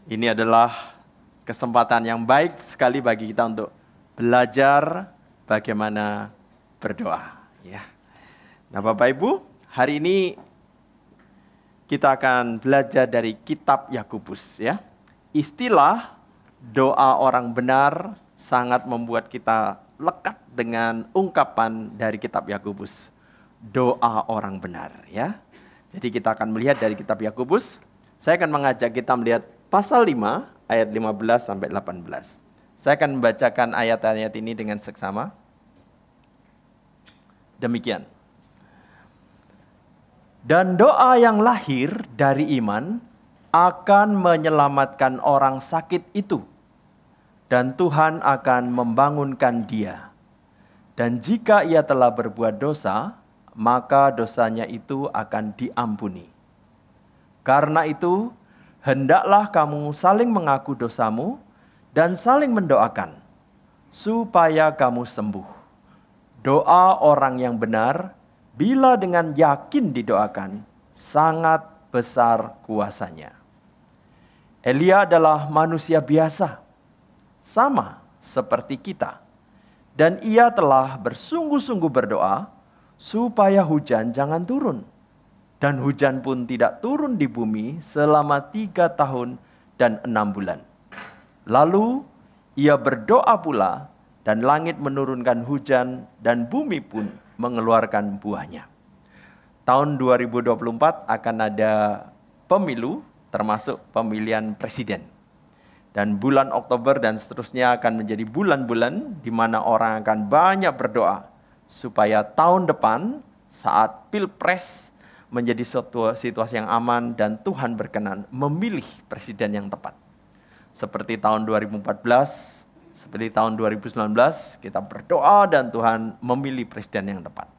Ini adalah kesempatan yang baik sekali bagi kita untuk belajar bagaimana berdoa. Ya. Nah, Bapak Ibu, hari ini kita akan belajar dari kitab Yakobus. Ya. Istilah doa orang benar sangat membuat kita lekat dengan ungkapan dari kitab Yakobus. Doa orang benar. Ya. Jadi kita akan melihat dari kitab Yakobus. Saya akan mengajak kita melihat pasal 5 ayat 15 sampai 18. Saya akan membacakan ayat-ayat ini dengan seksama. Demikian. Dan doa yang lahir dari iman akan menyelamatkan orang sakit itu. Dan Tuhan akan membangunkan dia. Dan jika ia telah berbuat dosa, maka dosanya itu akan diampuni. Karena itu, hendaklah kamu saling mengaku dosamu dan saling mendoakan, supaya kamu sembuh. Doa orang yang benar, bila dengan yakin didoakan, sangat besar kuasanya. Elia adalah manusia biasa, sama seperti kita. Dan ia telah bersungguh-sungguh berdoa, supaya hujan jangan turun. Dan hujan pun tidak turun di bumi selama 3 tahun dan 6 bulan. Lalu ia berdoa pula dan langit menurunkan hujan dan bumi pun mengeluarkan buahnya. Tahun 2024 akan ada pemilu termasuk pemilihan presiden. Dan bulan Oktober dan seterusnya akan menjadi bulan-bulan di mana orang akan banyak berdoa supaya tahun depan saat pilpres menjadi suatu situasi yang aman dan Tuhan berkenan memilih presiden yang tepat. Seperti tahun 2014, seperti tahun 2019, kita berdoa dan Tuhan memilih presiden yang tepat.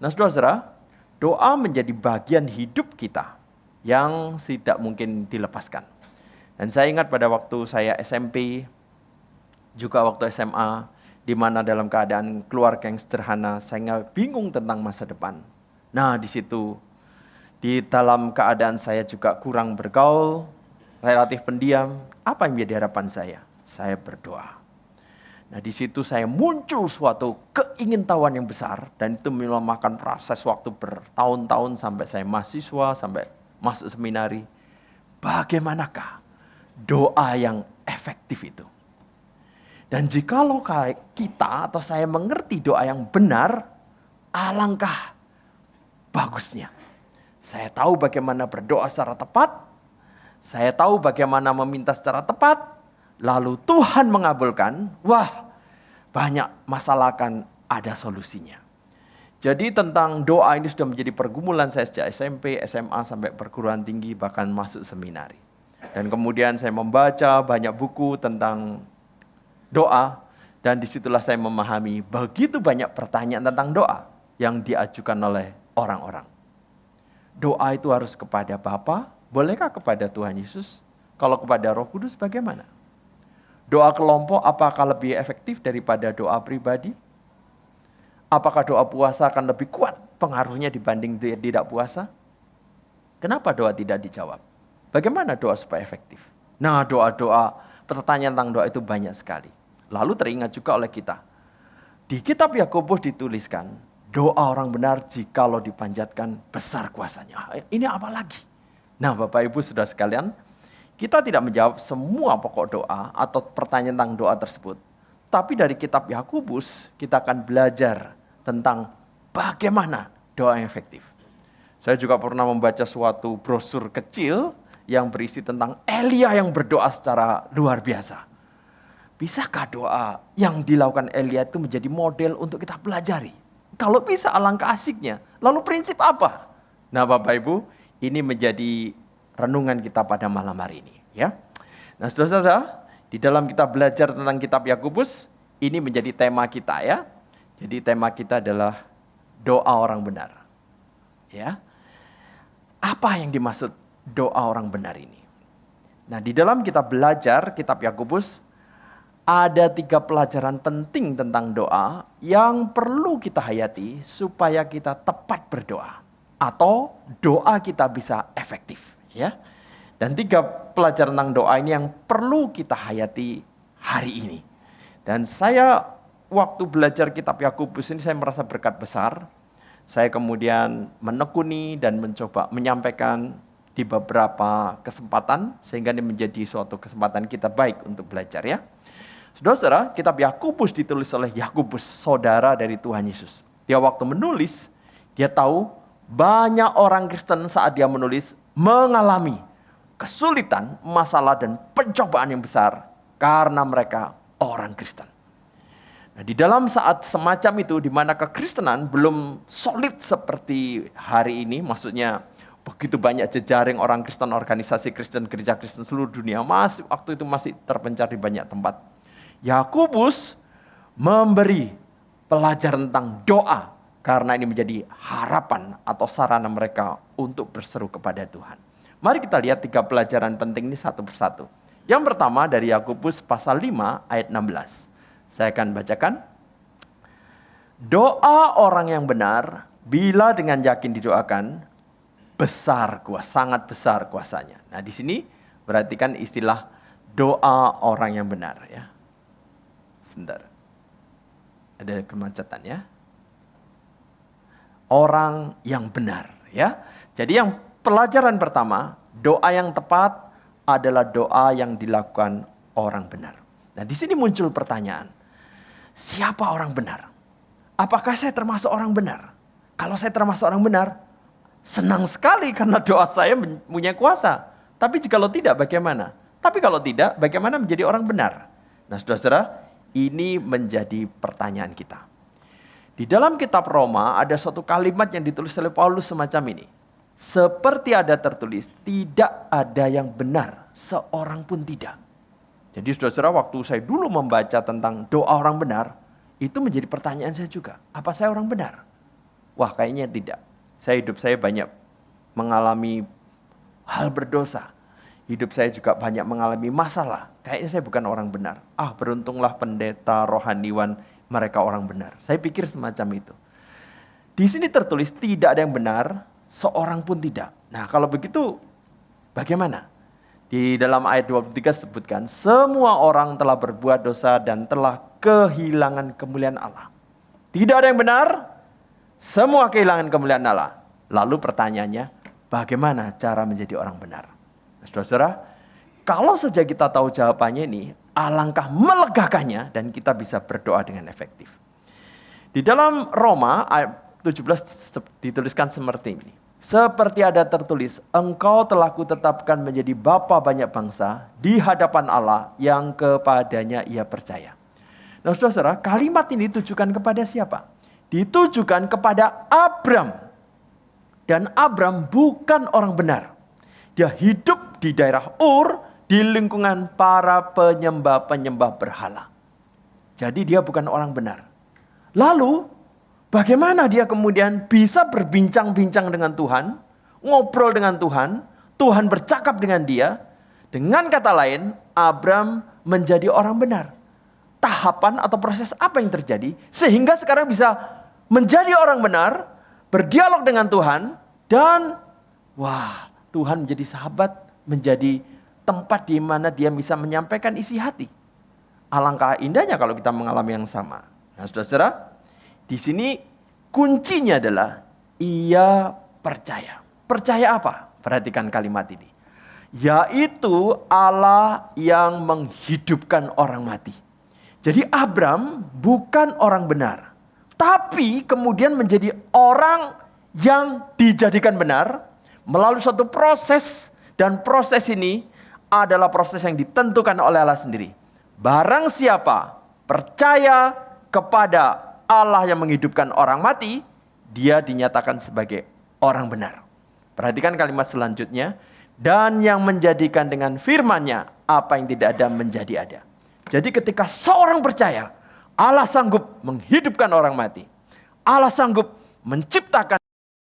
Nah, saudara-saudara, doa menjadi bagian hidup kita yang tidak mungkin dilepaskan. Dan saya ingat pada waktu saya SMP, juga waktu SMA, di mana dalam keadaan keluarga yang sederhana, saya bingung tentang masa depan. Nah, di situ di dalam keadaan saya juga kurang bergaul, relatif pendiam, apa yang menjadi harapan saya? Saya berdoa. Nah, di situ saya muncul suatu keingintahuan yang besar, dan itu memakan proses waktu bertahun-tahun sampai saya mahasiswa, sampai masuk seminari. Bagaimanakah doa yang efektif itu? Dan jikalau kita atau saya mengerti doa yang benar, alangkah bagusnya. Saya tahu bagaimana berdoa secara tepat, saya tahu bagaimana meminta secara tepat, lalu Tuhan mengabulkan, wah, banyak masalah akan ada solusinya. Jadi tentang doa ini sudah menjadi pergumulan saya sejak SMP, SMA, sampai perguruan tinggi, bahkan masuk seminari. Dan kemudian saya membaca banyak buku tentang doa, dan disitulah saya memahami begitu banyak pertanyaan tentang doa yang diajukan oleh orang-orang. Doa itu harus kepada Bapa, bolehkah kepada Tuhan Yesus? Kalau kepada Roh Kudus bagaimana? Doa kelompok apakah lebih efektif daripada doa pribadi? Apakah doa puasa akan lebih kuat pengaruhnya dibanding tidak puasa? Kenapa doa tidak dijawab? Bagaimana doa supaya efektif? Nah, doa-doa, pertanyaan tentang doa itu banyak sekali. Lalu teringat juga oleh kita. Di kitab Yakobus dituliskan, doa orang benar jikalau dipanjatkan besar kuasanya. Ini apa lagi? Nah, Bapak Ibu Saudara sekalian, kita tidak menjawab semua pokok doa atau pertanyaan tentang doa tersebut. Tapi dari kitab Yakobus kita akan belajar tentang bagaimana doa yang efektif. Saya juga pernah membaca suatu brosur kecil yang berisi tentang Elia yang berdoa secara luar biasa. Bisakah doa yang dilakukan Elia itu menjadi model untuk kita pelajari? Kalau bisa, alangkah asyiknya. Lalu prinsip apa? Nah, Bapak Ibu, ini menjadi renungan kita pada malam hari ini. Ya. Nah, saudara-saudara, di dalam kita belajar tentang kitab Yakobus, ini menjadi tema kita ya. Jadi tema kita adalah doa orang benar. Ya. Apa yang dimaksud doa orang benar ini? Nah, di dalam kita belajar kitab Yakobus, ada 3 pelajaran penting tentang doa yang perlu kita hayati supaya kita tepat berdoa atau doa kita bisa efektif. Ya. Dan 3 pelajaran tentang doa ini yang perlu kita hayati hari ini. Dan saya waktu belajar kitab Yakobus ini saya merasa berkat besar. Saya kemudian menekuni dan mencoba menyampaikan di beberapa kesempatan, sehingga ini menjadi suatu kesempatan kita baik untuk belajar ya. Saudara-saudara, kitab Yakobus ditulis oleh Yakobus, saudara dari Tuhan Yesus. Dia waktu menulis, dia tahu banyak orang Kristen saat dia menulis mengalami kesulitan, masalah dan pencobaan yang besar karena mereka orang Kristen. Nah, di dalam saat semacam itu, di mana kekristenan belum solid seperti hari ini, maksudnya begitu banyak jejaring orang Kristen, organisasi Kristen, gereja Kristen seluruh dunia, waktu itu masih terpencar di banyak tempat. Yakobus memberi pelajaran tentang doa, karena ini menjadi harapan atau sarana mereka untuk berseru kepada Tuhan. Mari kita lihat 3 pelajaran penting ini satu persatu. Yang pertama dari Yakobus pasal 5 ayat 16. Saya akan bacakan. Doa orang yang benar, bila dengan yakin didoakan, besar kuasa, sangat besar kuasanya. Nah, di sini perhatikan istilah doa orang yang benar ya. Sebentar. Ada kemacetan ya. Orang yang benar ya. Jadi yang pelajaran pertama, doa yang tepat adalah doa yang dilakukan orang benar. Nah, di sini muncul pertanyaan. Siapa orang benar? Apakah saya termasuk orang benar? Kalau saya termasuk orang benar, senang sekali karena doa saya punya kuasa. Tapi jikalau tidak, bagaimana? Tapi kalau tidak, bagaimana menjadi orang benar? Nah, saudara-saudara, ini menjadi pertanyaan kita. Di dalam kitab Roma ada suatu kalimat yang ditulis oleh Paulus semacam ini. Seperti ada tertulis, tidak ada yang benar, seorang pun tidak. Jadi saudara-saudara, waktu saya dulu membaca tentang doa orang benar, itu menjadi pertanyaan saya juga. Apa saya orang benar? Wah, kayaknya tidak. Hidup saya banyak mengalami hal berdosa. Hidup saya juga banyak mengalami masalah. Kayaknya saya bukan orang benar. Beruntunglah pendeta, rohaniwan, mereka orang benar. Saya pikir semacam itu. Di sini tertulis tidak ada yang benar, seorang pun tidak. Nah, kalau begitu bagaimana? Di dalam ayat 23 sebutkan, semua orang telah berbuat dosa dan telah kehilangan kemuliaan Allah. Tidak ada yang benar, semua kehilangan kemuliaan Allah. Lalu pertanyaannya, bagaimana cara menjadi orang benar? Saudara-saudara, kalau saja kita tahu jawabannya ini, alangkah melegakannya dan kita bisa berdoa dengan efektif. Di dalam Roma ayat 17 dituliskan seperti ini. Seperti ada tertulis, engkau telah kutetapkan menjadi bapa banyak bangsa di hadapan Allah yang kepadanya ia percaya. Nah, saudara-saudara, kalimat ini ditujukan kepada siapa? Ditujukan kepada Abram. Dan Abram bukan orang benar. Dia hidup di daerah Ur, di lingkungan para penyembah-penyembah berhala. Jadi dia bukan orang benar. Lalu, bagaimana dia kemudian bisa berbincang-bincang dengan Tuhan, ngobrol dengan Tuhan, Tuhan bercakap dengan dia. Dengan kata lain, Abram menjadi orang benar. Tahapan atau proses apa yang terjadi sehingga sekarang bisa menjadi orang benar, berdialog dengan Tuhan, dan Tuhan menjadi sahabat, menjadi tempat di mana dia bisa menyampaikan isi hati. Alangkah indahnya kalau kita mengalami yang sama. Nah, saudara-saudara, di sini kuncinya adalah ia percaya. Percaya apa? Perhatikan kalimat ini. Yaitu Allah yang menghidupkan orang mati. Jadi Abram bukan orang benar. Tapi kemudian menjadi orang yang dijadikan benar melalui suatu proses. Dan proses ini adalah proses yang ditentukan oleh Allah sendiri. Barang siapa percaya kepada Allah yang menghidupkan orang mati, dia dinyatakan sebagai orang benar. Perhatikan kalimat selanjutnya. Dan yang menjadikan dengan firman-Nya apa yang tidak ada menjadi ada. Jadi ketika seorang percaya, Allah sanggup menghidupkan orang mati. Allah sanggup menciptakan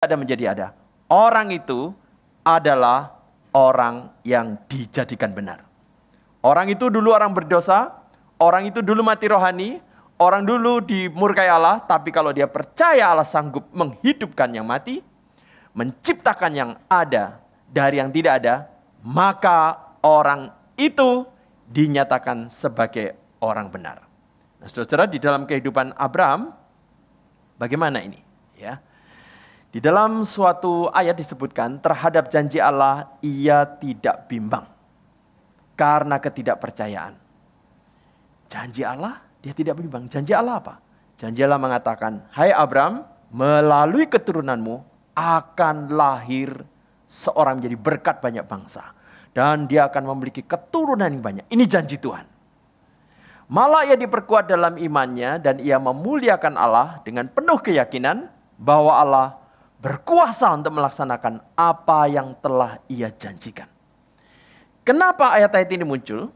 ada menjadi ada. Orang itu adalah orang yang dijadikan benar. Orang itu dulu orang berdosa, orang itu dulu mati rohani, orang dulu dimurkai Allah, tapi kalau dia percaya Allah sanggup menghidupkan yang mati, menciptakan yang ada dari yang tidak ada, maka orang itu dinyatakan sebagai orang benar. Nah, saudara, di dalam kehidupan Abraham, bagaimana ini? Ya, di dalam suatu ayat disebutkan terhadap janji Allah ia tidak bimbang karena ketidakpercayaan. Janji Allah dia tidak bimbang. Janji Allah apa? Janji Allah mengatakan, hai Abraham, melalui keturunanmu akan lahir seorang menjadi berkat banyak bangsa. Dan dia akan memiliki keturunan yang banyak. Ini janji Tuhan. Malah ia diperkuat dalam imannya dan ia memuliakan Allah dengan penuh keyakinan bahwa Allah berkuasa untuk melaksanakan apa yang telah ia janjikan. Kenapa ayat-ayat ini muncul?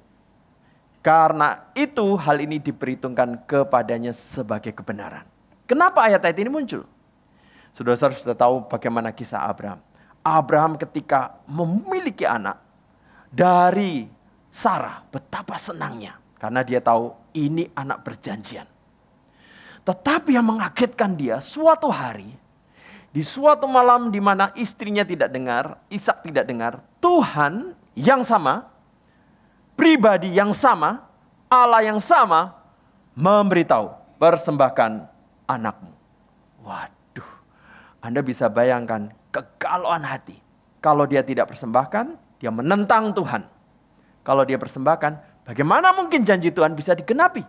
Karena itu hal ini diperhitungkan kepadanya sebagai kebenaran. Kenapa ayat-ayat ini muncul? Saudara-saudara sudah tahu bagaimana kisah Abraham. Abraham ketika memiliki anak dari Sarah, betapa senangnya. Karena dia tahu ini anak perjanjian. Tetapi yang mengagetkan dia suatu hari, di suatu malam di mana istrinya tidak dengar, Ishak tidak dengar, Tuhan yang sama, pribadi yang sama, Allah yang sama, memberitahu, persembahkan anakmu. Waduh, Anda bisa bayangkan kegalauan hati. Kalau dia tidak persembahkan, dia menentang Tuhan. Kalau dia persembahkan, bagaimana mungkin janji Tuhan bisa digenapi?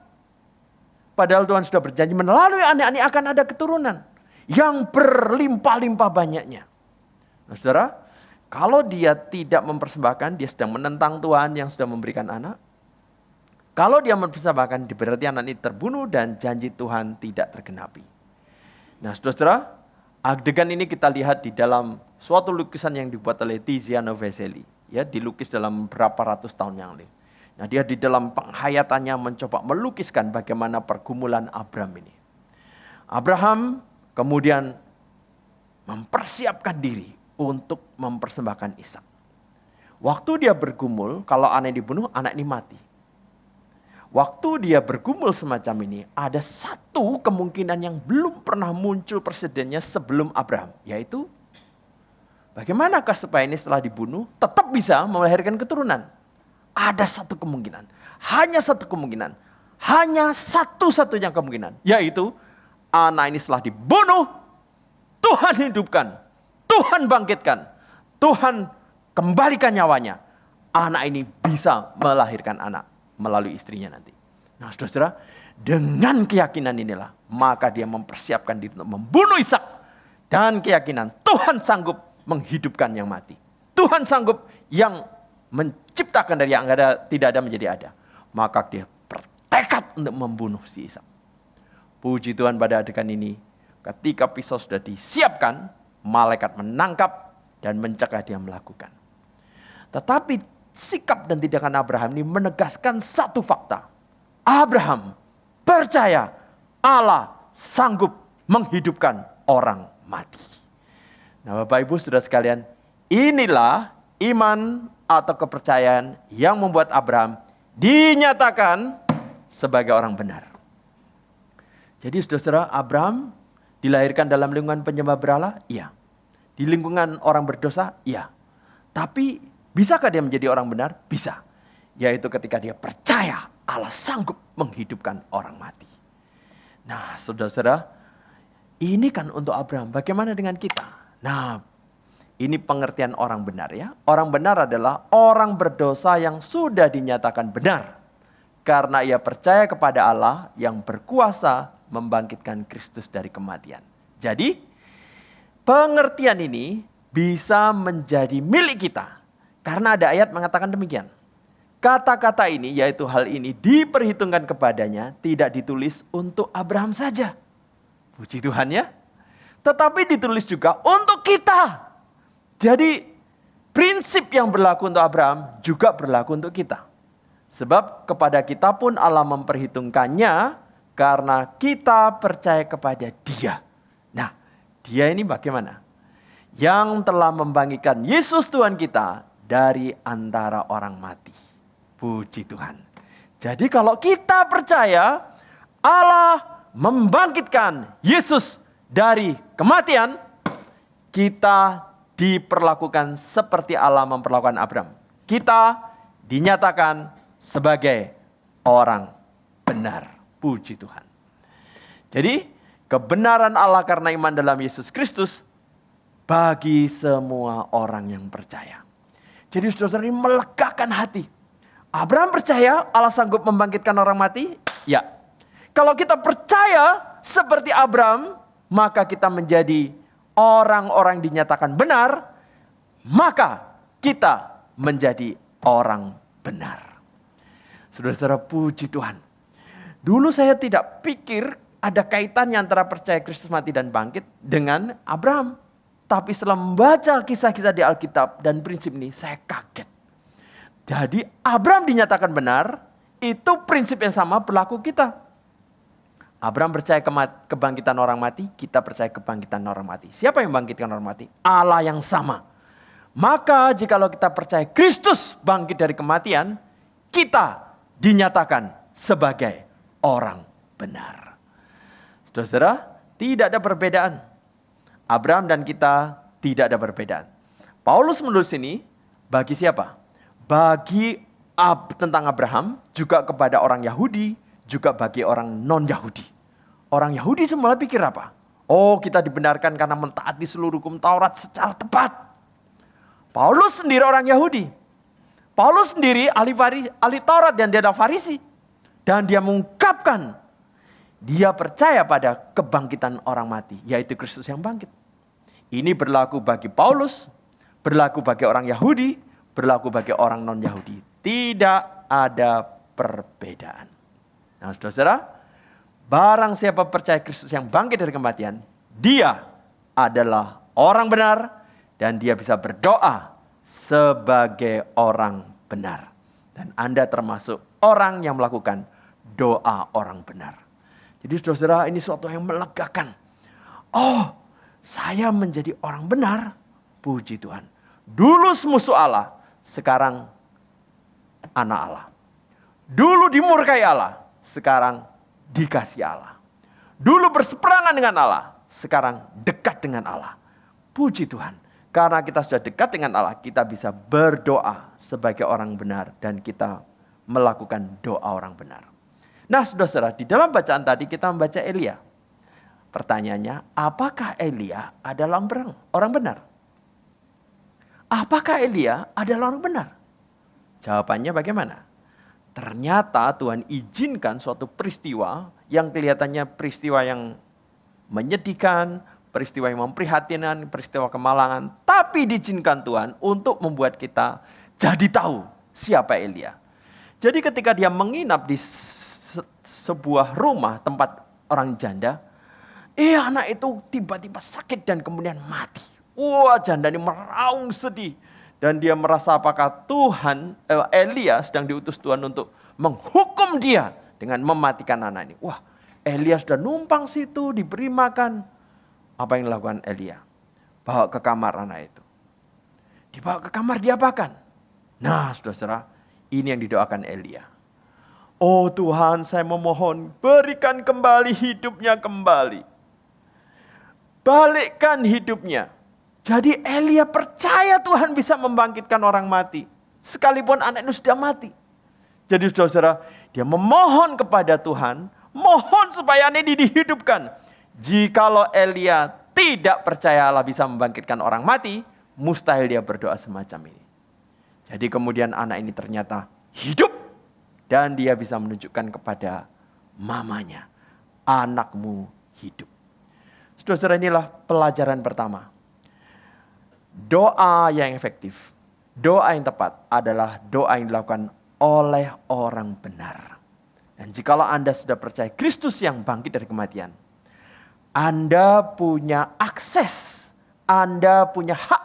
Padahal Tuhan sudah berjanji melalui anak ini akan ada keturunan yang berlimpah-limpah banyaknya. Nah, saudara, kalau dia tidak mempersembahkan, dia sedang menentang Tuhan yang sudah memberikan anak. Kalau dia mempersembahkan, berarti anak ini terbunuh dan janji Tuhan tidak tergenapi. Nah, saudara, adegan ini kita lihat di dalam suatu lukisan yang dibuat oleh Tiziano Vesely. Ya, dilukis dalam berapa ratus tahun yang lalu. Nah, dia di dalam penghayatannya mencoba melukiskan bagaimana pergumulan Abraham ini. Abraham kemudian mempersiapkan diri untuk mempersembahkan Ishak. Waktu dia bergumul, kalau anak dibunuh, anak ini mati. Waktu dia bergumul semacam ini, ada satu kemungkinan yang belum pernah muncul presidennya sebelum Abraham, yaitu bagaimanakah supaya ini setelah dibunuh tetap bisa melahirkan keturunan? Ada satu kemungkinan, hanya satu kemungkinan, hanya satu-satunya kemungkinan, yaitu anak ini setelah dibunuh, Tuhan hidupkan, Tuhan bangkitkan, Tuhan kembalikan nyawanya. Anak ini bisa melahirkan anak melalui istrinya nanti. Nah, saudara, dengan keyakinan inilah, maka dia mempersiapkan diri untuk membunuh Ishak. Dan keyakinan Tuhan sanggup menghidupkan yang mati. Tuhan sanggup yang menciptakan dari yang tidak ada menjadi ada. Maka dia bertekad untuk membunuh si Ishak. Puji Tuhan, pada adegan ini, ketika pisau sudah disiapkan, malaikat menangkap dan mencegah dia melakukan. Tetapi sikap dan tindakan Abraham ini menegaskan satu fakta. Abraham percaya Allah sanggup menghidupkan orang mati. Nah, Bapak Ibu Saudara sekalian, inilah iman atau kepercayaan yang membuat Abraham dinyatakan sebagai orang benar. Jadi saudara-saudara, Abraham dilahirkan dalam lingkungan penyembah berhala? Iya. Di lingkungan orang berdosa? Iya. Tapi bisakah dia menjadi orang benar? Bisa. Yaitu ketika dia percaya Allah sanggup menghidupkan orang mati. Nah, saudara-saudara, ini kan untuk Abraham. Bagaimana dengan kita? Nah, ini pengertian orang benar ya. Orang benar adalah orang berdosa yang sudah dinyatakan benar. Karena ia percaya kepada Allah yang berkuasa membangkitkan Kristus dari kematian. Jadi, pengertian ini bisa menjadi milik kita. Karena ada ayat mengatakan demikian. Kata-kata ini, yaitu hal ini, diperhitungkan kepadanya, tidak ditulis untuk Abraham saja. Puji Tuhan ya. Tetapi ditulis juga untuk kita. Jadi, prinsip yang berlaku untuk Abraham juga berlaku untuk kita. Sebab kepada kita pun Allah memperhitungkannya karena kita percaya kepada Dia. Nah, Dia ini bagaimana? Yang telah membangkitkan Yesus Tuhan kita dari antara orang mati. Puji Tuhan. Jadi kalau kita percaya Allah membangkitkan Yesus dari kematian, kita diperlakukan seperti Allah memperlakukan Abraham. kita dinyatakan sebagai orang benar. Puji Tuhan. Jadi, kebenaran Allah karena iman dalam Yesus Kristus bagi semua orang yang percaya. Jadi saudara ini melegakan hati. Abraham percaya Allah sanggup membangkitkan orang mati? Ya. Kalau kita percaya seperti Abraham, maka kita menjadi orang-orang dinyatakan benar, maka kita menjadi orang benar. Saudara-saudara, puji Tuhan. Dulu saya tidak pikir ada kaitannya antara percaya Kristus mati dan bangkit dengan Abraham. Tapi setelah membaca kisah-kisah di Alkitab dan prinsip ini, saya kaget. Jadi Abraham dinyatakan benar, itu prinsip yang sama berlaku kita. Abraham percaya kebangkitan orang mati, kita percaya kebangkitan orang mati. Siapa yang membangkitkan orang mati? Allah yang sama. Maka jikalau kita percaya Kristus bangkit dari kematian, kita dinyatakan sebagai orang benar. Saudara-saudara, tidak ada perbedaan. Abraham dan kita tidak ada perbedaan. Paulus menulis ini bagi siapa? Bagi tentang Abraham, juga kepada orang Yahudi, juga bagi orang non-Yahudi. Orang Yahudi semula pikir apa? Oh, kita dibenarkan karena mentaati seluruh hukum Taurat secara tepat. Paulus sendiri orang Yahudi. Paulus sendiri ahli Taurat dan dia adalah Farisi. Dan dia mengungkapkan, dia percaya pada kebangkitan orang mati, yaitu Kristus yang bangkit. Ini berlaku bagi Paulus, berlaku bagi orang Yahudi, berlaku bagi orang non-Yahudi. Tidak ada perbedaan. Nah, saudara-saudara, barang siapa percaya Kristus yang bangkit dari kematian, dia adalah orang benar dan dia bisa berdoa sebagai orang benar. Dan Anda termasuk orang yang melakukan doa orang benar. Jadi saudara-saudara, ini suatu yang melegakan. Oh, saya menjadi orang benar. Puji Tuhan. Dulu musuh Allah, sekarang anak Allah. Dulu dimurkai Allah, sekarang dikasih Allah. Dulu berseberangan dengan Allah, sekarang dekat dengan Allah. Puji Tuhan. Karena kita sudah dekat dengan Allah, kita bisa berdoa sebagai orang benar dan kita melakukan doa orang benar. Nah, saudara-saudara, di dalam bacaan tadi kita membaca Elia. Pertanyaannya, apakah Elia adalah orang benar? Apakah Elia adalah orang benar? Jawabannya bagaimana? Ternyata Tuhan izinkan suatu peristiwa yang kelihatannya peristiwa yang menyedihkan, peristiwa yang memprihatinkan, peristiwa kemalangan. Tapi diizinkan Tuhan untuk membuat kita jadi tahu siapa Elia. Jadi ketika dia menginap di sebuah rumah tempat orang janda, anak itu tiba-tiba sakit dan kemudian mati. Wah, janda ini meraung sedih. Dan dia merasa apakah Elia sedang diutus Tuhan untuk menghukum dia dengan mematikan anak ini. Wah, Elia sudah numpang situ, diberi makan. Apa yang dilakukan Elia? Bawa ke kamar anak itu. Dibawa ke kamar diapakan? Nah, saudara-saudara, ini yang didoakan Elia. Oh Tuhan, saya memohon, berikan kembali hidupnya kembali. Balikkan hidupnya. Jadi Elia percaya Tuhan bisa membangkitkan orang mati. Sekalipun anak itu sudah mati. Jadi saudara-saudara, dia memohon kepada Tuhan, mohon supaya anak ini dihidupkan. Jikalau Elia tidak percaya Allah bisa membangkitkan orang mati, mustahil dia berdoa semacam ini. Jadi kemudian anak ini ternyata hidup. Dan dia bisa menunjukkan kepada mamanya, anakmu hidup. Saudara-saudara, inilah pelajaran pertama. Doa yang efektif, doa yang tepat adalah doa yang dilakukan oleh orang benar. Dan jikalau Anda sudah percaya Kristus yang bangkit dari kematian, Anda punya akses, Anda punya hak,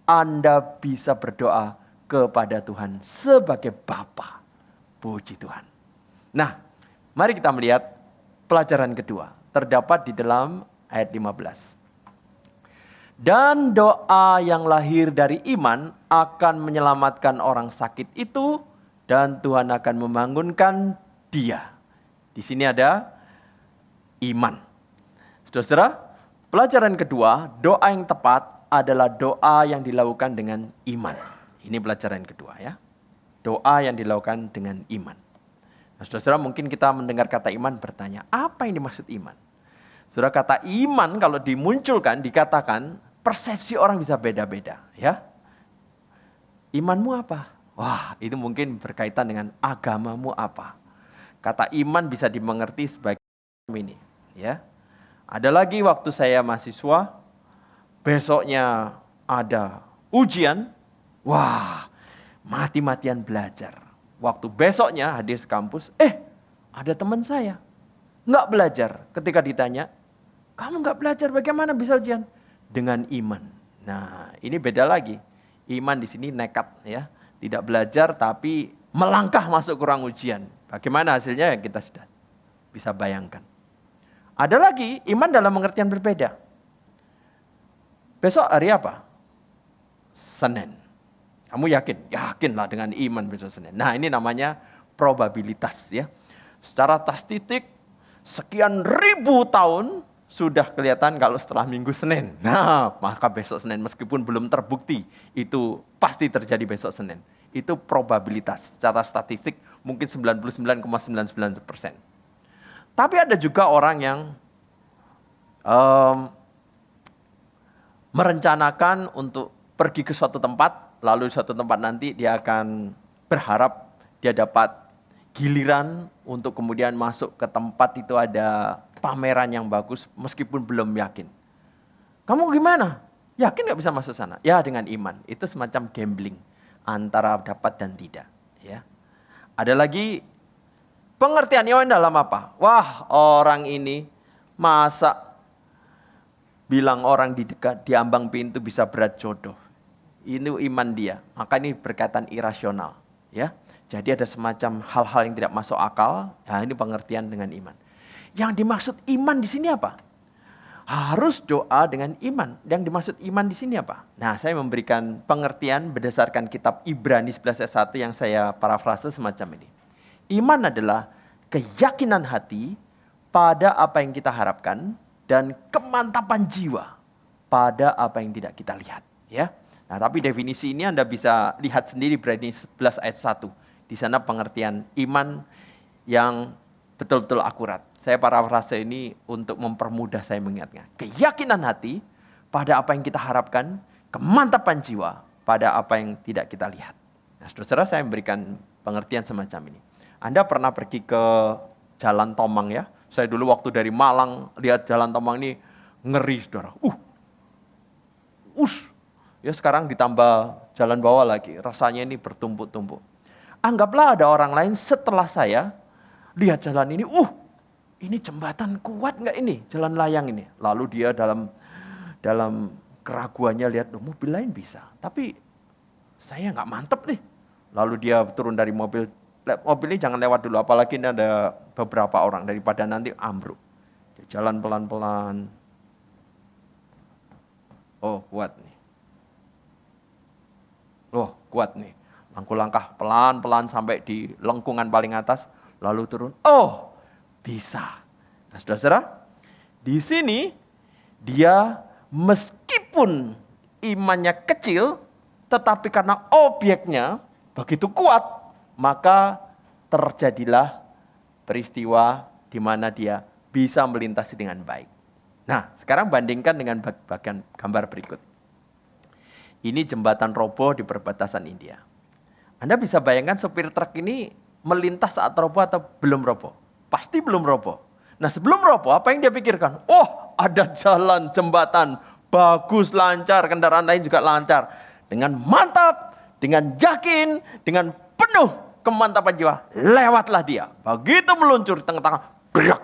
Anda bisa berdoa kepada Tuhan sebagai Bapa. Puji Tuhan. Nah, mari kita melihat pelajaran kedua. Terdapat di dalam ayat 15. Dan doa yang lahir dari iman akan menyelamatkan orang sakit itu dan Tuhan akan membangunkan dia. Di sini ada iman. Saudara-saudara, pelajaran kedua, doa yang tepat adalah doa yang dilakukan dengan iman. Ini pelajaran kedua ya. doa yang dilakukan dengan iman. Nah, saudara-saudara, mungkin kita mendengar kata iman bertanya, apa yang dimaksud iman? Saudara, kata iman kalau dimunculkan, dikatakan, persepsi orang bisa beda-beda. Ya, imanmu apa? Wah, itu mungkin berkaitan dengan agamamu apa. Kata iman bisa dimengerti sebagai ini. Ya, ada lagi waktu saya mahasiswa, besoknya ada ujian, wah, mati-matian belajar. Waktu besoknya hadir ke kampus, ada teman saya nggak belajar. Ketika ditanya, kamu nggak belajar, bagaimana bisa ujian? Dengan iman. Nah, ini beda lagi. Iman di sini nekat, ya, tidak belajar tapi melangkah masuk ke ruang ujian. Bagaimana hasilnya? Ya, kita sudah bisa bayangkan. Ada lagi iman dalam pengertian berbeda. Besok hari apa? Senin. Kamu yakin? Yakinlah dengan iman besok Senin. Nah, ini namanya probabilitas, ya. Secara statistik sekian ribu tahun sudah kelihatan kalau setelah minggu Senin. Nah, maka besok Senin meskipun belum terbukti itu pasti terjadi besok Senin. Itu probabilitas. Secara statistik mungkin 99,99%. Tapi ada juga orang yang merencanakan untuk pergi ke suatu tempat, lalu di suatu tempat nanti dia akan berharap dia dapat giliran untuk kemudian masuk ke tempat itu ada pameran yang bagus meskipun belum yakin. Kamu gimana? Yakin gak bisa masuk sana? Ya, dengan iman. Itu semacam gambling antara dapat dan tidak. Ya. Ada lagi pengertian iman dalam apa? Wah, orang ini masa bilang orang di dekat di ambang pintu bisa berat jodoh. Ini iman dia. Maka ini berkaitan irasional, ya. Jadi ada semacam hal-hal yang tidak masuk akal. Nah, ini pengertian dengan iman. Yang dimaksud iman di sini apa? Harus doa dengan iman. Yang dimaksud iman di sini apa? Nah, saya memberikan pengertian berdasarkan kitab Ibrani 11 ayat 1 yang saya parafrase semacam ini. Iman adalah keyakinan hati pada apa yang kita harapkan dan kemantapan jiwa pada apa yang tidak kita lihat, ya. Nah, tapi definisi ini Anda bisa lihat sendiri Ibrani 11 ayat 1. Di sana pengertian iman yang betul-betul akurat. Saya parafrase ini untuk mempermudah saya mengingatnya. Keyakinan hati pada apa yang kita harapkan, kemantapan jiwa pada apa yang tidak kita lihat. Nah, saudara, saya memberikan pengertian semacam ini. Anda pernah pergi ke Jalan Tomang, ya? Saya dulu waktu dari Malang lihat Jalan Tomang ini ngeri, saudara. Ya, sekarang ditambah jalan bawah lagi, rasanya ini bertumpuk-tumpuk. Anggaplah ada orang lain setelah saya lihat jalan ini, ini jembatan kuat nggak ini, jalan layang ini. Lalu dia dalam keraguannya lihat, mobil lain bisa, tapi saya nggak mantep nih. Lalu dia turun dari mobil ini jangan lewat dulu, apalagi ini ada beberapa orang, daripada nanti ambruk. Dia jalan pelan-pelan. Kuat nih. Kuat nih. Langkah pelan-pelan sampai di lengkungan paling atas, lalu turun. Bisa. Nah, saudara-saudara, di sini dia meskipun imannya kecil, tetapi karena objeknya begitu kuat, maka terjadilah peristiwa di mana dia bisa melintasi dengan baik. Nah, sekarang bandingkan dengan bagian gambar berikut. Ini jembatan roboh di perbatasan India. Anda bisa bayangkan sopir truk ini melintas saat roboh atau belum roboh? Pasti belum roboh. Nah, sebelum roboh, apa yang dia pikirkan? Ada jalan, jembatan, bagus, lancar, kendaraan lain juga lancar. Dengan mantap, dengan yakin, dengan penuh kemantapan jiwa, lewatlah dia. Begitu meluncur di tengah-tengah, berak.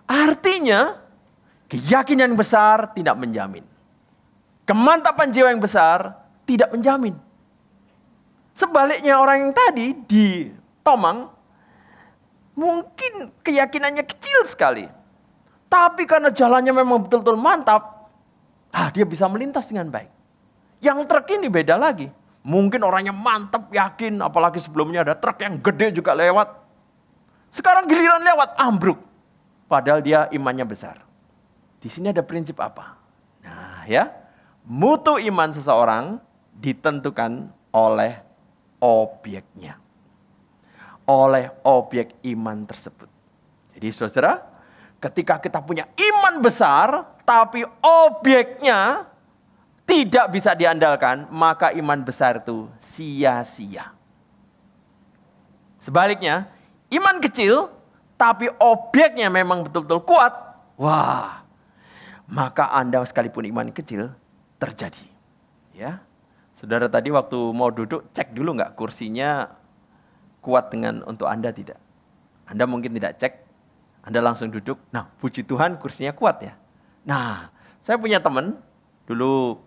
Artinya, keyakinan yang besar tidak menjamin. Kemantapan jiwa yang besar tidak menjamin. Sebaliknya orang yang tadi di Tomang, mungkin keyakinannya kecil sekali. Tapi karena jalannya memang betul-betul mantap, dia bisa melintas dengan baik. Yang truk ini beda lagi. Mungkin orangnya mantap, yakin, apalagi sebelumnya ada truk yang gede juga lewat. Sekarang giliran lewat, ambruk. Padahal dia imannya besar. Di sini ada prinsip apa? Nah, ya. Mutu iman seseorang ditentukan oleh objeknya. Oleh objek iman tersebut. Jadi saudara, ketika kita punya iman besar, tapi objeknya tidak bisa diandalkan, maka iman besar itu sia-sia. Sebaliknya, iman kecil, tapi objeknya memang betul-betul kuat, wah, maka Anda sekalipun iman kecil, terjadi. Ya, saudara tadi waktu mau duduk, cek dulu nggak kursinya kuat dengan untuk Anda tidak? Anda mungkin tidak cek, Anda langsung duduk. Nah, puji Tuhan kursinya kuat ya. Nah, saya punya teman dulu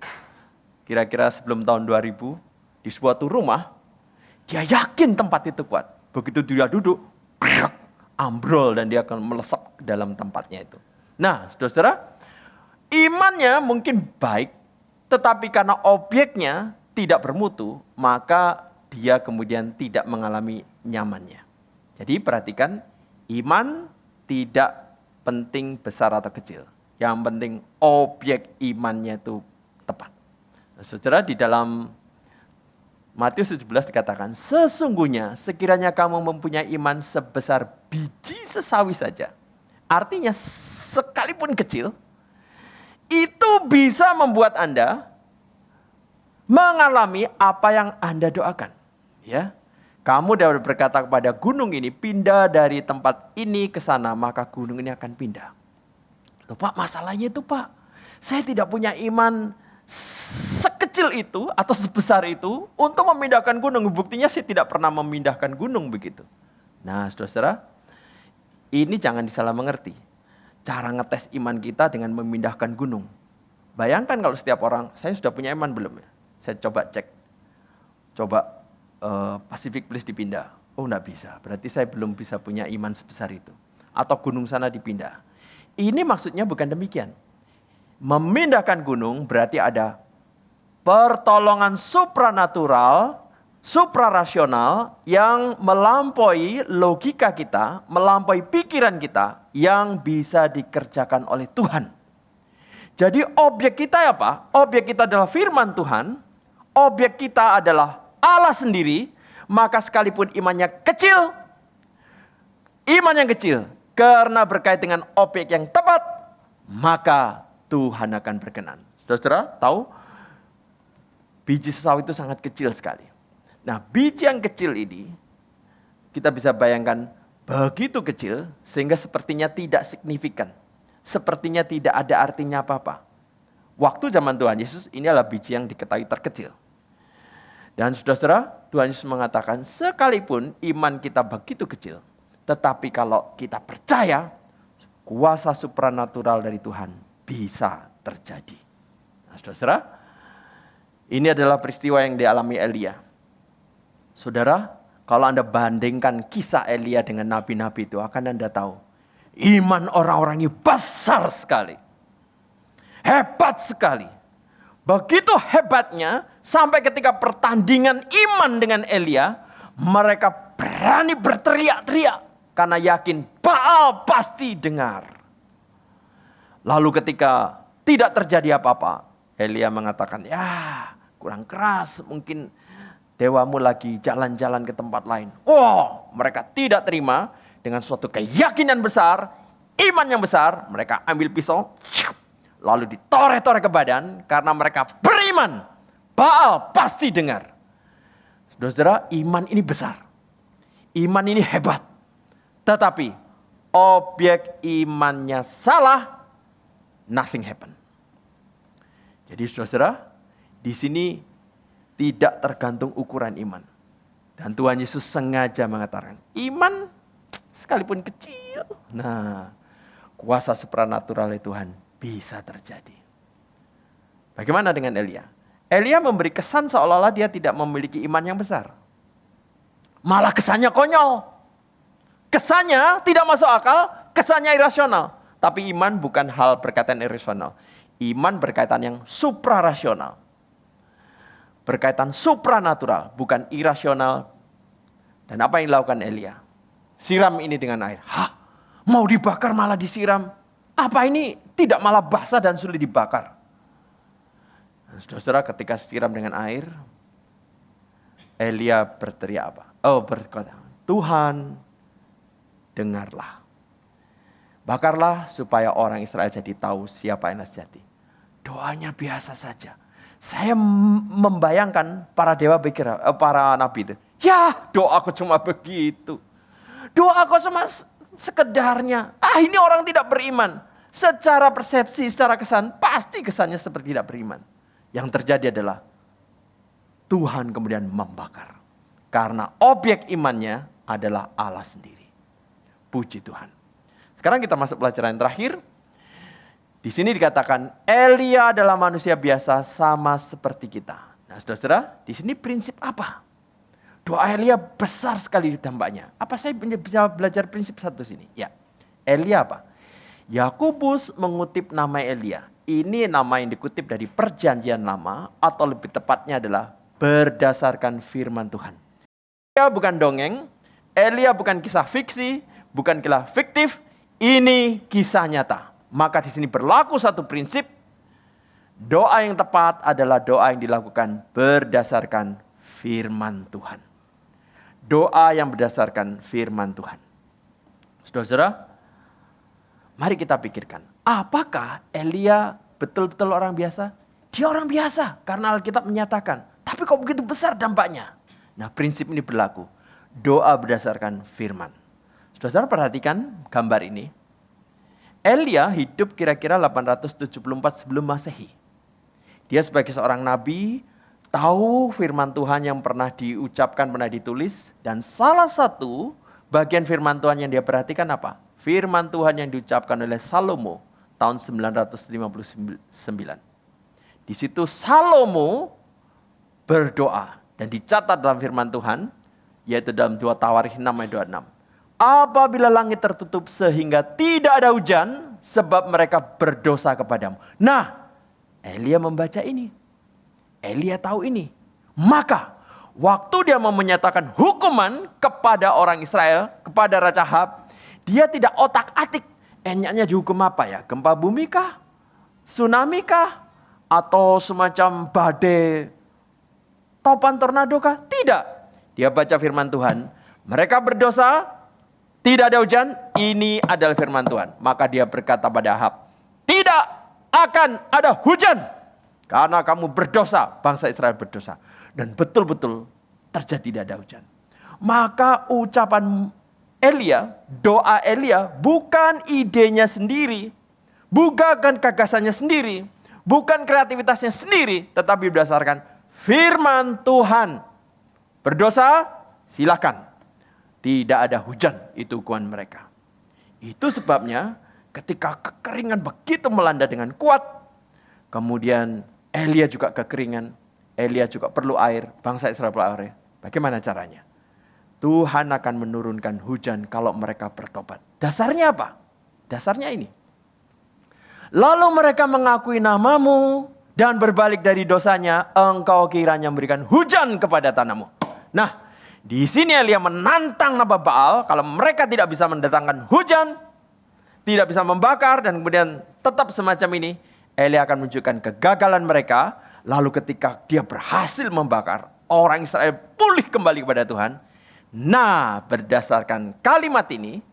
kira-kira sebelum tahun 2000 di suatu rumah, dia yakin tempat itu kuat. Begitu dia duduk, ambrol dan dia akan melesap ke dalam tempatnya itu. Nah, saudara, imannya mungkin baik, tetapi karena objeknya tidak bermutu, maka dia kemudian tidak mengalami nyamannya. Jadi perhatikan, iman tidak penting besar atau kecil. Yang penting objek imannya itu tepat. Nah, saudara, di dalam Matius 17 dikatakan, sesungguhnya sekiranya kamu mempunyai iman sebesar biji sesawi saja. Artinya sekalipun kecil, itu bisa membuat Anda mengalami apa yang Anda doakan. Ya, kamu dapat berkata kepada gunung ini, pindah dari tempat ini ke sana, maka gunung ini akan pindah. Loh Pak, masalahnya itu Pak, saya tidak punya iman sekecil itu atau sebesar itu untuk memindahkan gunung. Buktinya saya tidak pernah memindahkan gunung begitu. Nah, saudara, ini jangan disalah mengerti. Cara ngetes iman kita dengan memindahkan gunung. Bayangkan kalau setiap orang, saya sudah punya iman belum ya? Saya coba cek. Coba Pacific Place dipindah. Oh enggak bisa, berarti saya belum bisa punya iman sebesar itu. Atau gunung sana dipindah. Ini maksudnya bukan demikian. Memindahkan gunung berarti ada pertolongan supranatural, suprarasional yang melampaui logika kita, melampaui pikiran kita yang bisa dikerjakan oleh Tuhan. Jadi objek kita apa? Objek kita adalah firman Tuhan, objek kita adalah Allah sendiri, maka sekalipun imannya kecil, iman yang kecil, karena berkait dengan objek yang tepat, maka Tuhan akan berkenan. Saudara tahu, biji sesawi itu sangat kecil sekali. Nah, biji yang kecil ini, kita bisa bayangkan begitu kecil, sehingga sepertinya tidak signifikan. Sepertinya tidak ada artinya apa-apa. Waktu zaman Tuhan Yesus, ini adalah biji yang diketahui terkecil. Dan saudara, Tuhan Yesus mengatakan, sekalipun iman kita begitu kecil, tetapi kalau kita percaya, kuasa supranatural dari Tuhan bisa terjadi. Nah, saudara, ini adalah peristiwa yang dialami Elia. Saudara, kalau Anda bandingkan kisah Elia dengan nabi-nabi itu, akan Anda tahu, iman orang-orang ini besar sekali. Hebat sekali. Begitu hebatnya, sampai ketika pertandingan iman dengan Elia, mereka berani berteriak-teriak karena yakin Baal pasti dengar. Lalu ketika tidak terjadi apa-apa, Elia mengatakan, ya kurang keras, mungkin dewamu lagi jalan-jalan ke tempat lain. Oh, mereka tidak terima dengan suatu keyakinan besar, iman yang besar, mereka ambil pisau, lalu ditoreh-toreh ke badan karena mereka beriman. Baal pasti dengar. Saudara, iman ini besar. Iman ini hebat. Tetapi objek imannya salah, nothing happen. Jadi saudara, di sini tidak tergantung ukuran iman. Dan Tuhan Yesus sengaja mengatakan, iman sekalipun kecil, nah kuasa supranatural Tuhan bisa terjadi. Bagaimana dengan Elia? Elia memberi kesan seolah-olah dia tidak memiliki iman yang besar. Malah kesannya konyol. Kesannya tidak masuk akal, kesannya irasional. Tapi iman bukan hal berkaitan irasional. Iman berkaitan yang suprarasional. Berkaitan supranatural, bukan irasional. Dan apa yang dilakukan Elia? Siram ini dengan air. Hah? Mau dibakar malah disiram? Apa ini tidak malah basah dan sulit dibakar? Saudara, ketika siram dengan air, Elia berteriak apa? Berkata, Tuhan, dengarlah. Bakarlah supaya orang Israel jadi tahu siapa yang sejati. Doanya biasa saja. Saya membayangkan para dewa pikir, para nabi itu, ya doaku cuma begitu. Doaku cuma sekedarnya. Ini orang tidak beriman. Secara persepsi, secara kesan, pasti kesannya seperti tidak beriman. Yang terjadi adalah Tuhan kemudian membakar. Karena objek imannya adalah Allah sendiri. Puji Tuhan. Sekarang kita masuk pelajaran yang terakhir. Di sini dikatakan Elia adalah manusia biasa sama seperti kita. Nah, saudara-saudara, di sini prinsip apa? Doa Elia besar sekali dampaknya. Apa saya bisa belajar prinsip satu sini? Ya, Elia apa? Yakobus mengutip nama Elia. Ini nama yang dikutip dari Perjanjian Lama atau lebih tepatnya adalah berdasarkan firman Tuhan. Elia bukan dongeng, Elia bukan kisah fiksi, bukan kisah fiktif, ini kisah nyata. Maka di sini berlaku satu prinsip, doa yang tepat adalah doa yang dilakukan berdasarkan firman Tuhan. Doa yang berdasarkan firman Tuhan. Saudara-saudara, mari kita pikirkan, apakah Elia betul-betul orang biasa? Dia orang biasa karena Alkitab menyatakan. Tapi kok begitu besar dampaknya? Nah, prinsip ini berlaku. Doa berdasarkan firman. Saudara-saudara perhatikan gambar ini. Elia hidup kira-kira 874 sebelum Masehi. Dia sebagai seorang nabi, tahu firman Tuhan yang pernah diucapkan, pernah ditulis. Dan salah satu bagian firman Tuhan yang dia perhatikan apa? Firman Tuhan yang diucapkan oleh Salomo tahun 959. Di situ Salomo berdoa dan dicatat dalam firman Tuhan, yaitu dalam 2 Tawarikh 6 ayat 26. Apabila langit tertutup sehingga tidak ada hujan, sebab mereka berdosa kepadamu. Nah, Elia membaca ini. Elia tahu ini. Maka, waktu dia mau menyatakan hukuman kepada orang Israel, kepada Raja Ahab, dia tidak otak-atik. Enaknya dihukum apa ya? Gempa bumi kah? Tsunami kah? Atau semacam badai topan tornado kah? Tidak. Dia baca firman Tuhan. Mereka berdosa, tidak ada hujan, ini adalah firman Tuhan. Maka dia berkata pada Ahab, tidak akan ada hujan. Karena kamu berdosa, bangsa Israel berdosa. Dan betul-betul terjadi tidak ada hujan. Maka ucapan Elia, doa Elia bukan idenya sendiri. Bukan gagasannya sendiri. Bukan kreativitasnya sendiri. Tetapi berdasarkan firman Tuhan. Berdosa, silakan. Tidak ada hujan, itu hukuman mereka. Itu sebabnya ketika kekeringan begitu melanda dengan kuat, kemudian Elia juga kekeringan, Elia juga perlu air, bangsa Israel perlu air. Bagaimana caranya? Tuhan akan menurunkan hujan kalau mereka bertobat. Dasarnya apa? Dasarnya ini. Lalu mereka mengakui namamu dan berbalik dari dosanya, engkau kiranya memberikan hujan kepada tanahmu. Nah, di sini Elia menantang nama Baal, kalau mereka tidak bisa mendatangkan hujan, tidak bisa membakar, dan kemudian tetap semacam ini, Elia akan menunjukkan kegagalan mereka. Lalu ketika dia berhasil membakar, orang Israel pulih kembali kepada Tuhan. Nah, berdasarkan kalimat ini,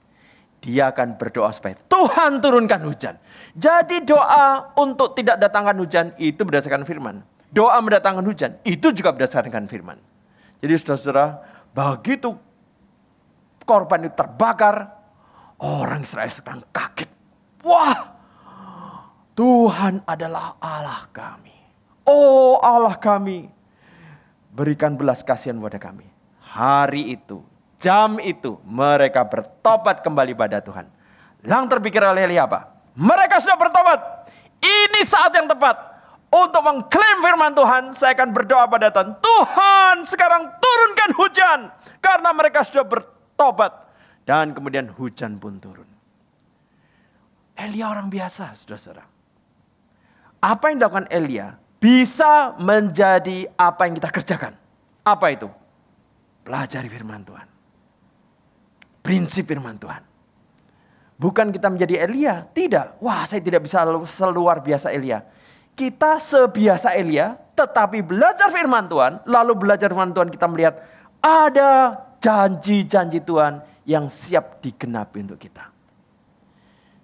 dia akan berdoa supaya Tuhan turunkan hujan. Jadi doa untuk tidak datangkan hujan, itu berdasarkan firman. Doa mendatangkan hujan, itu juga berdasarkan firman. Jadi saudara-saudara, begitu korban itu terbakar, orang Israel sedang kaget. Wah, Tuhan adalah Allah kami. Oh Allah kami, berikan belas kasihan pada kami. Hari itu, jam itu, mereka bertobat kembali pada Tuhan. Yang terpikir oleh Elia apa? Mereka sudah bertobat. Ini saat yang tepat untuk mengklaim firman Tuhan. Saya akan berdoa pada Tuhan. Tuhan sekarang turunkan hujan. Karena mereka sudah bertobat. Dan kemudian hujan pun turun. Elia orang biasa, saudara-saudara. Apa yang dilakukan Elia bisa menjadi apa yang kita kerjakan. Apa itu? Pelajari firman Tuhan. Prinsip firman Tuhan. Bukan kita menjadi Elia. Tidak. Wah, saya tidak bisa seluar biasa Elia. kita sebiasa Elia, tetapi belajar firman Tuhan, lalu belajar firman Tuhan kita melihat ada janji-janji Tuhan yang siap digenapi untuk kita.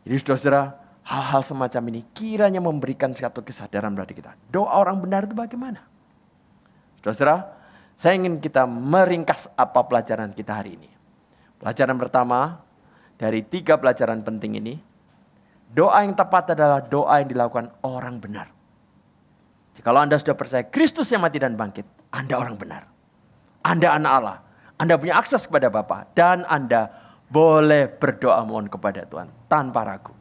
Jadi saudara-saudara, hal-hal semacam ini kiranya memberikan satu kesadaran pada kita. Doa orang benar itu bagaimana? Saudara-saudara, saya ingin kita meringkas apa pelajaran kita hari ini. Pelajaran pertama dari 3 pelajaran penting ini, doa yang tepat adalah doa yang dilakukan orang benar. Jikalau Anda sudah percaya Kristus yang mati dan bangkit, Anda orang benar. Anda anak Allah. Anda punya akses kepada Bapa. Dan Anda boleh berdoa mohon kepada Tuhan tanpa ragu.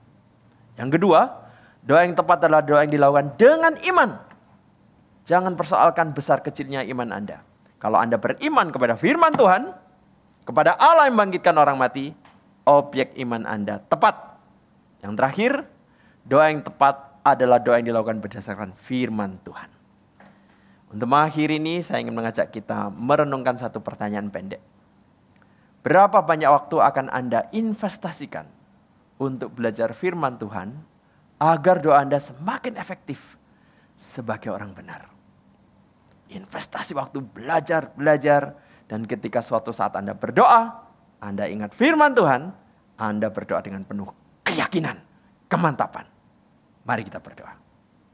Yang kedua, doa yang tepat adalah doa yang dilakukan dengan iman. Jangan persoalkan besar kecilnya iman Anda. Kalau Anda beriman kepada firman Tuhan, kepada Allah yang membangkitkan orang mati, objek iman Anda tepat. Yang terakhir, doa yang tepat adalah doa yang dilakukan berdasarkan firman Tuhan. Untuk mengakhiri ini, saya ingin mengajak kita merenungkan satu pertanyaan pendek. Berapa banyak waktu akan Anda investasikan untuk belajar firman Tuhan agar doa Anda semakin efektif sebagai orang benar? Investasi waktu belajar, dan ketika suatu saat Anda berdoa, Anda ingat firman Tuhan, Anda berdoa dengan penuh keyakinan, kemantapan. Mari kita berdoa.